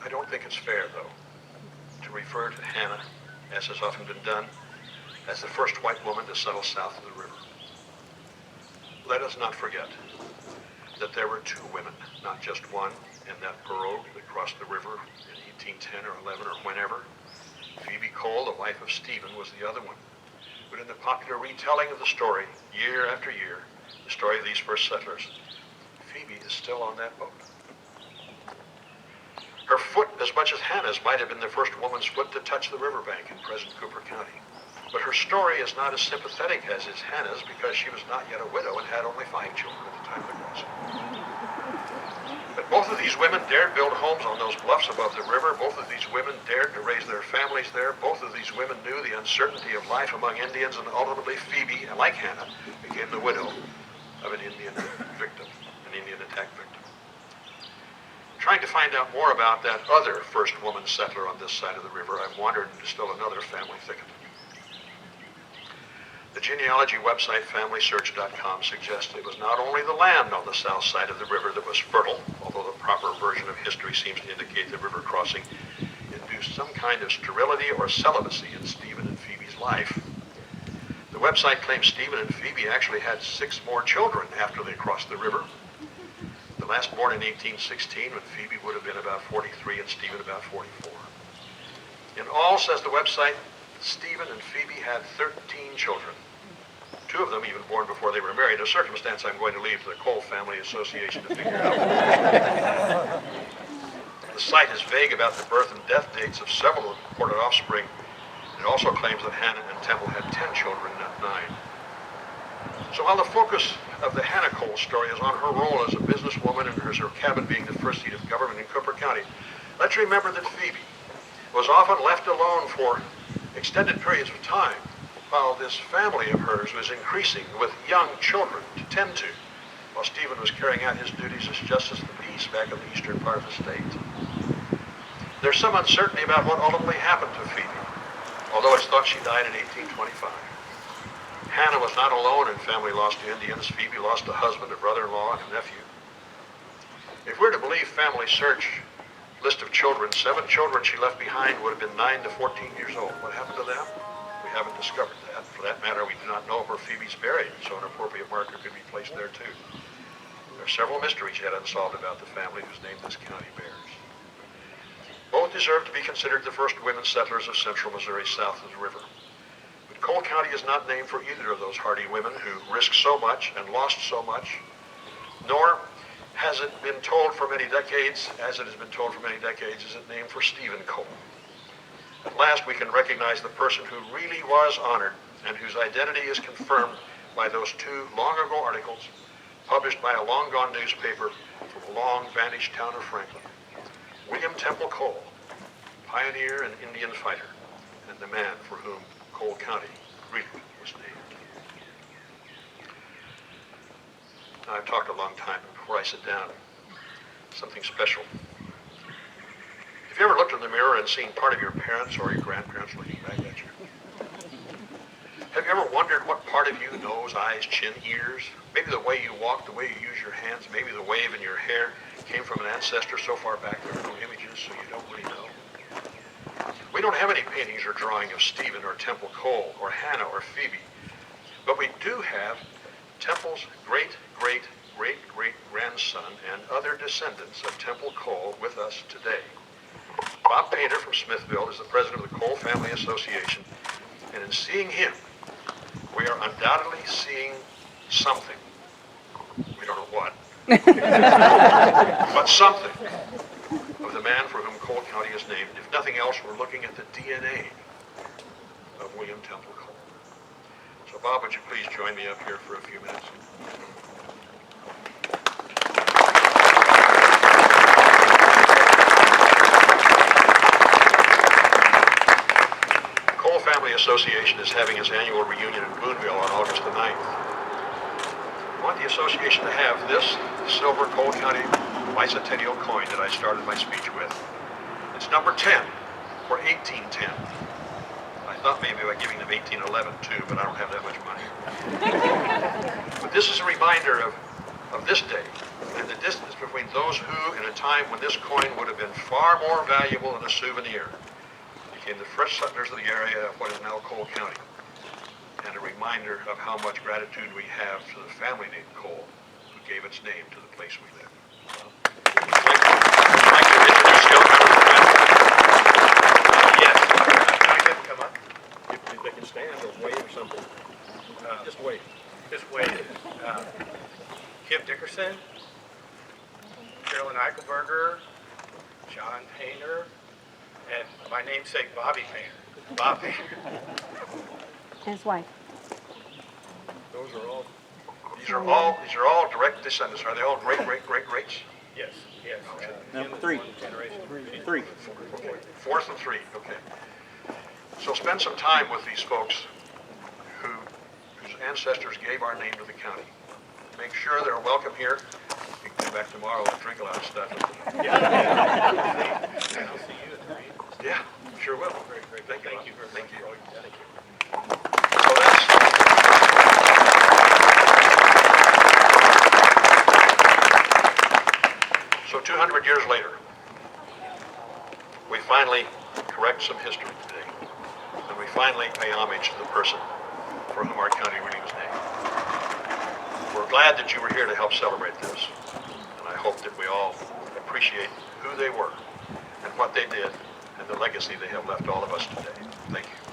I don't think it's fair, though, to refer to Hannah, as has often been done, as the first white woman to settle south of the river. Let us not forget that there were two women, not just one, in that pirogue that crossed the river in 1810 or 11 or whenever. Phoebe Cole, the wife of Stephen, was the other one. But in the popular retelling of the story, year after year, the story of these first settlers, Phoebe is still on that boat. Her foot, as much as Hannah's, might have been the first woman's foot to touch the riverbank in present Cooper County. But her story is not as sympathetic as is Hannah's because she was not yet a widow and had only 5 children at the time of the crossing. But both of these women dared build homes on those bluffs above the river. Both of these women dared to raise their families there. Both of these women knew the uncertainty of life among Indians, and ultimately Phoebe, like Hannah, became the widow of an Indian victim, an Indian attack victim. Trying to find out more about that other first woman settler on this side of the river, I've wandered into still another family thicket. The genealogy website FamilySearch.com suggests it was not only the land on the south side of the river that was fertile, although the proper version of history seems to indicate the river crossing induced some kind of sterility or celibacy in Stephen and Phoebe's life. The website claims Stephen and Phoebe actually had 6 more children after they crossed the river. The last born in 1816, when Phoebe would have been about 43 and Stephen about 44. In all, says the website, Stephen and Phoebe had 13 children. 2 of them even born before they were married, a circumstance I'm going to leave to the Cole Family Association to figure out. The site is vague about the birth and death dates of several of the reported offspring. It also claims that Hannah and Temple had 10 children, not 9. So while the focus of the Hannah Cole story is on her role as a businesswoman and her cabin being the first seat of government in Cooper County, let's remember that Phoebe was often left alone for extended periods of time while this family of hers was increasing with young children to tend to, while Stephen was carrying out his duties as Justice of the Peace back in the eastern part of the state. There's some uncertainty about what ultimately happened to Phoebe, although it's thought she died in 1825. Hannah was not alone in family loss to Indians. Phoebe lost a husband, a brother-in-law, and a nephew. If we're to believe Family Search list of children, 7 children she left behind would have been 9 to 14 years old. What happened to them? We haven't discovered that. For that matter, we do not know where Phoebe's buried, so an appropriate marker could be placed there too. There are several mysteries yet unsolved about the family whose name this county bears. Both deserve to be considered the first women settlers of central Missouri south of the river. But Cole County is not named for either of those hardy women who risked so much and lost so much, nor has it been told for many decades, as it has been told for many decades, is it named for Stephen Cole. At last we can recognize the person who really was honored and whose identity is confirmed by those 2 long-ago articles published by a long-gone newspaper from a long-vanished town of Franklin. William Temple Cole, pioneer and Indian fighter, and the man for whom Cole County really was named. Now, I've talked a long time, but before I sit down, something special. Have you ever looked in the mirror and seen part of your parents or your grandparents looking back at you? Have you ever wondered what part of you, nose, eyes, chin, ears, maybe the way you walk, the way you use your hands, maybe the wave in your hair came from an ancestor so far back there are no images, so you don't really know? We don't have any paintings or drawing of Stephen or Temple Cole or Hannah or Phoebe, but we do have Temple's great-great-great-grandson and other descendants of Temple Cole with us today. Bob Painter from Smithville is the president of the Cole Family Association, and in seeing him, we are undoubtedly seeing something. We don't know what, but something of the man for whom Cole County is named. If nothing else, we're looking at the DNA of William Temple Cole. So Bob, would you please join me up here for a few minutes? Cole Family Association is having its annual reunion in Boonville on August the 9th. I want the association to have this silver Cole County bicentennial coin that I started my speech with. It's number 10 for 1810. I thought maybe about giving them 1811 too, but I don't have that much money. But this is a reminder of of this day, and the distance between those who, in a time when this coin would have been far more valuable than a souvenir, became the first settlers of the area of what is now Cole County, and a reminder of how much gratitude we have to the family named Cole, who gave its name to the place we live. I'd like to introduce young members of the family. Yes, I can come up. If they can stand or wave or something. Just wave. Just wait. Kim Dickerson, Carolyn Eichelberger, John Painter, and my namesake Bobby Painter. Bob Painter. His wife. Those are all. These are all direct descendants. Are they all great greats? Yes, yes. No, three. Three. Fourth and three. Okay. So spend some time with these folks whose ancestors gave our name to the county. Make sure they're welcome here. You can come back tomorrow and drink a lot of stuff. And I'll see you at 3. Yeah, sure will. Great. Thank you. Thank you very Thank much you. for all you did. So that's. So 200 years later, we finally correct some history today, and we finally pay homage to the person for whom our county really was named. We're glad that you were here to help celebrate this, and I hope that we all appreciate who they were and what they did and the legacy they have left all of us today. Thank you.